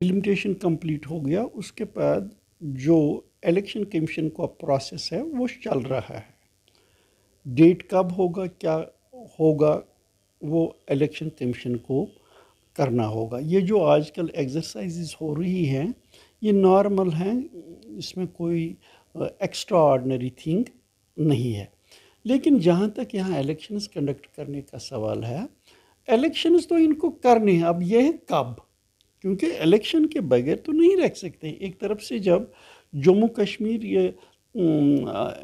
Implementation complete हो गया, उसके बाद जो इलेक्शन कमीशन का प्रोसेस है वो चल रहा है। डेट कब होगा, क्या होगा, वो इलेक्शन कमीशन को करना होगा। ये जो आजकल एक्सरसाइजेस हो रही हैं ये नॉर्मल हैं, इसमें कोई एक्स्ट्रा ऑर्डिनरी थिंग नहीं है। लेकिन जहाँ तक यहाँ इलेक्शंस कंडक्ट करने का सवाल है, इलेक्शंस तो इनको करने हैं, अब ये है कब, क्योंकि इलेक्शन के बगैर तो नहीं रख सकते। एक तरफ से जब जम्मू कश्मीर ये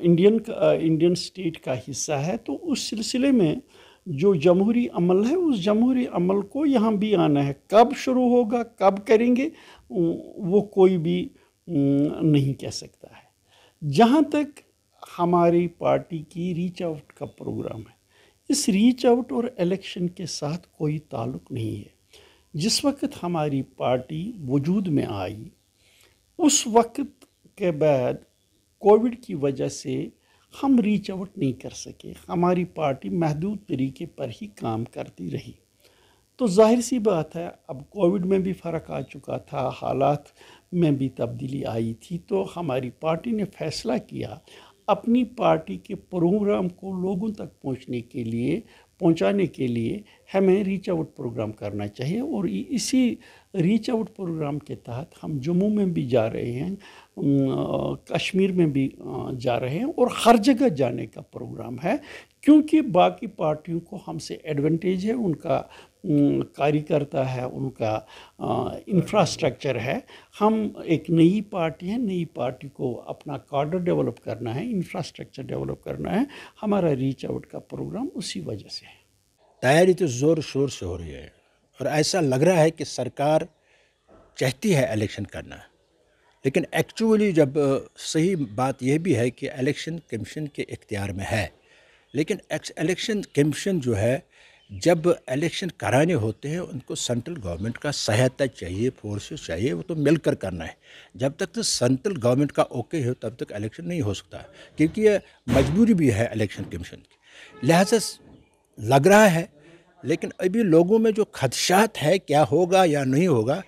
इंडियन स्टेट का हिस्सा है, तो उस सिलसिले में जो जमहूरी अमल है उस जमहूरी अमल को यहाँ भी आना है। कब शुरू होगा, कब करेंगे, वो कोई भी नहीं कह सकता है। जहाँ तक हमारी पार्टी की रीच आउट का प्रोग्राम है, इस रीच आउट और इलेक्शन के साथ कोई ताल्लुक़ नहीं है। जिस वक्त हमारी पार्टी वजूद में आई, उस वक्त के बाद कोविड की वजह से हम रीच आउट नहीं कर सके। हमारी पार्टी महदूद तरीके पर ही काम करती रही। तो जाहिर सी बात है, अब कोविड में भी फ़र्क आ चुका था, हालात में भी तब्दीली आई थी, तो हमारी पार्टी ने फैसला किया अपनी पार्टी के प्रोग्राम को लोगों तक पहुंचाने के लिए हमें रीच आउट प्रोग्राम करना चाहिए। और इसी रीच आउट प्रोग्राम के तहत हम जम्मू में भी जा रहे हैं, कश्मीर में भी जा रहे हैं, और हर जगह जाने का प्रोग्राम है। क्योंकि बाकी पार्टियों को हमसे एडवांटेज है, उनका कार्यकर्ता है, उनका इंफ्रास्ट्रक्चर है। हम एक नई पार्टी है, नई पार्टी को अपना कार्डर डेवलप करना है, इंफ्रास्ट्रक्चर डेवलप करना है। हमारा रीच आउट का प्रोग्राम उसी वजह से है। तैयारी तो ज़ोर शोर से हो रही है और ऐसा लग रहा है कि सरकार चाहती है इलेक्शन करना, लेकिन एक्चुअली जब सही बात यह भी है कि इलेक्शन कमीशन के इख्तियार में है, लेकिन इलेक्शन कमीशन जो है जब इलेक्शन कराने होते हैं उनको सेंट्रल गवर्नमेंट का सहायता चाहिए, फोर्सेस चाहिए, वो तो मिलकर करना है। जब तक तो सेंट्रल गवर्नमेंट का ओके हो तब तक इलेक्शन नहीं हो सकता, क्योंकि ये मजबूरी भी है इलेक्शन कमीशन की। लिहाजा लग रहा है, लेकिन अभी लोगों में जो खदशात है क्या होगा या नहीं होगा,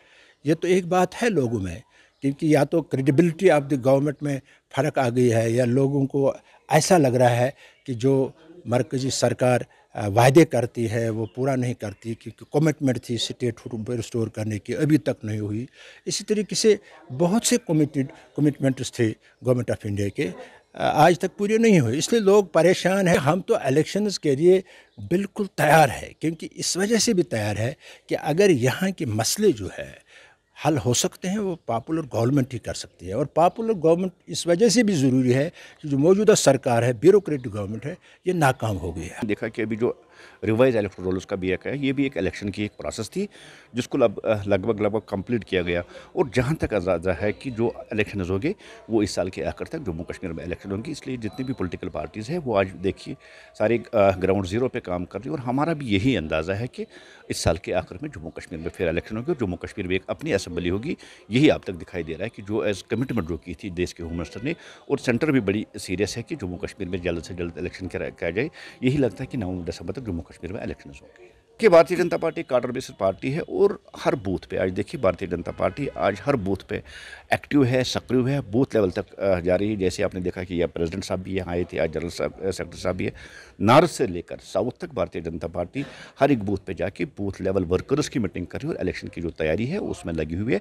ये तो एक बात है लोगों में, क्योंकि या तो क्रेडिबिलिटी ऑफ द गवर्नमेंट में फ़र्क आ गई है, या लोगों को ऐसा लग रहा है कि जो मरकज़ी सरकार वायदे करती है वो पूरा नहीं करती, क्योंकि कमिटमेंट थी स्टेट फूड रिस्टोर करने की, अभी तक नहीं हुई। इसी तरीके से बहुत से कमिटमेंट्स थे गवर्नमेंट ऑफ इंडिया के, आज तक पूरे नहीं हुए, इसलिए लोग परेशान हैं। हम तो इलेक्शंस के लिए बिल्कुल तैयार है, क्योंकि इस वजह से भी तैयार है कि अगर यहाँ के मसले जो है हल हो सकते हैं, वो पॉपुलर गवर्नमेंट ही कर सकती है। और पॉपुलर गवर्नमेंट इस वजह से भी ज़रूरी है कि जो मौजूदा सरकार है, ब्यूरोक्रेटिक गवर्नमेंट है, ये नाकाम हो गई है। देखा कि अभी जो रिवाइज इलेक्टोरल रोल्स का भी एक है, ये भी एक इलेक्शन की एक प्रोसेस थी जिसको लगभग कंप्लीट किया गया। और जहाँ तक अंदाज़ा है कि जो इलेक्शन होंगे वो इस साल के आखिर तक जम्मू कश्मीर में इलेक्शन होंगी। इसलिए जितनी भी पॉलिटिकल पार्टीज़ हैं वो आज देखिए सारे ग्राउंड ज़ीरो पे काम कर रही है। और हमारा भी यही अंदाज़ा है कि इस साल के आखिर में जम्मू कश्मीर में फिर इलेक्शन होगी और जम्मू कश्मीर में एक अपनी असम्बली होगी। यही अब तक दिखाई दे रहा है कि जो एज कमिटमेंट जो की थी देश के होम मिनिस्टर ने, और सेंटर भी बड़ी सीरियस है कि जम्मू कश्मीर में जल्द से जल्द इलेक्शन किया जाए। यही लगता है कि नवंबर दिसंबर तक जम्मू कश्मीर में इलेक्शन होंगे। कि भारतीय जनता पार्टी कार्डर बेसिस पार्टी है और हर बूथ पे आज देखिए भारतीय जनता पार्टी आज हर बूथ पे एक्टिव है, सक्रिय है, बूथ लेवल तक जा रही है। जैसे आपने देखा कि यह प्रेसिडेंट साहब भी यहाँ आए थे, आज जनरल सेक्रेटरी साहब भी है। नॉर्थ से लेकर साउथ तक भारतीय जनता पार्टी हर एक बूथ पे जाके बूथ लेवल वर्कर्स की मीटिंग कर रही है और इलेक्शन की जो तैयारी है उसमें लगी हुई है।